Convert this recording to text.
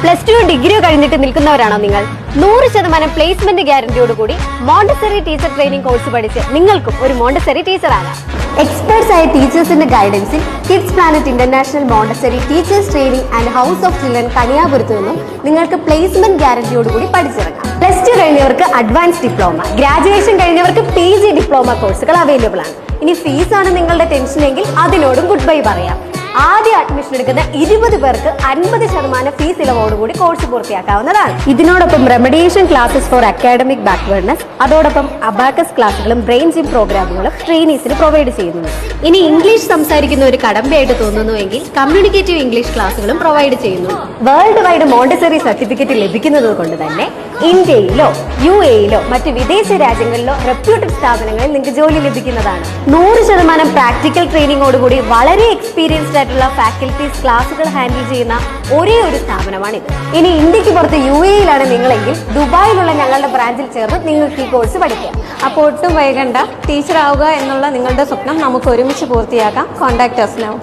+2 ഡിഗ്രിയോ കഴിഞ്ഞിട്ട് നിൽക്കുന്നവരാണോ നിങ്ങൾ? 100% പ്ലേസ്മെന്റ് ഗ്യാരണ്ടിയോടുകൂടി മോണ്ടസറി ടീച്ചർ ട്രെയിനിങ് കോഴ്സ് പഠിച്ച് നിങ്ങൾക്കും ഒരു മോണ്ടസറി ടീച്ചർ ആകാം. എക്സ്പേർട്സ് ആയ ടീച്ചേഴ്സിന്റെ ഗൈഡൻസിൽ Kids Planet International Montessori Teachers Training and House of Children കണിയാപുരത്ത് നിന്നും നിങ്ങൾക്ക് പ്ലേസ്മെന്റ് ഗ്യാരണ്ടിയോടുകൂടി പഠിച്ചിറങ്ങാം. +2 കഴിഞ്ഞവർക്ക് അഡ്വാൻസ് ഡിപ്ലോമ, ഗ്രാജുവേഷൻ കഴിഞ്ഞവർക്ക് PG ഡിപ്ലോമ കോഴ്സുകൾ അവൈലബിൾ ആണ്. ഇനി ഫീസാണ് നിങ്ങളുടെ ടെൻഷനെങ്കിൽ അതിനോടും ഗുഡ് ബൈ പറയാം. ആദ്യ അഡ്മിഷൻ എടുക്കുന്ന 20 പേർക്ക് 50% ഫീസ് ഇളവോടുകൂടി കോഴ്സ് പൂർത്തിയാക്കാവുന്നതാണ്. ഇതിനോടൊപ്പം remediation classes four academic backwardness, അതോടൊപ്പം അബാക്കസ് ക്ലാസുകളും ബ്രെയിൻ ജിം പ്രോഗ്രാമുകളും ട്രെയിനീസിന് പ്രൊവൈഡ് ചെയ്യുന്നു. ഇനി ഇംഗ്ലീഷ് സംസാരിക്കുന്ന ഒരു കടമ്പയായിട്ട് തോന്നുന്നുവെങ്കിൽ കമ്മ്യൂണിക്കേറ്റീവ് ഇംഗ്ലീഷ് ക്ലാസുകളും പ്രൊവൈഡ് ചെയ്യുന്നു. വേൾഡ് വൈഡ് മോണ്ടസറി സർട്ടിഫിക്കറ്റ് ലഭിക്കുന്നത് കൊണ്ട് തന്നെ ഇന്ത്യയിലോ UAEയിലോ മറ്റ് വിദേശ രാജ്യങ്ങളിലോ റെപ്യൂട്ടഡ് സ്ഥാപനങ്ങളിൽ നിങ്ങൾക്ക് ജോലി ലഭിക്കുന്നതാണ്. 100% പ്രാക്ടിക്കൽ ട്രെയിനിങ്ങോടുകൂടി വളരെ എക്സ്പീരിയൻസ്ഡ് ആയിട്ടുള്ള ഫാക്കൽറ്റീസ് ക്ലാസുകൾ ഹാൻഡിൽ ചെയ്യുന്ന ഒരേ ഒരു സ്ഥാപനമാണിത്. ഇനി ഇന്ത്യക്ക് പുറത്ത് UAEയിലാണ് നിങ്ങളെങ്കിൽ ദുബായിലുള്ള ഞങ്ങളുടെ ബ്രാഞ്ചിൽ ചേർന്ന് നിങ്ങൾക്ക് ഈ കോഴ്സ് പഠിക്കാം. അപ്പോൾ ഒട്ടും വൈകണ്ട, ടീച്ചർ ആവുക എന്നുള്ള നിങ്ങളുടെ സ്വപ്നം നമുക്ക് ഒരുമിച്ച് പൂർത്തിയാക്കാം. Contact us now.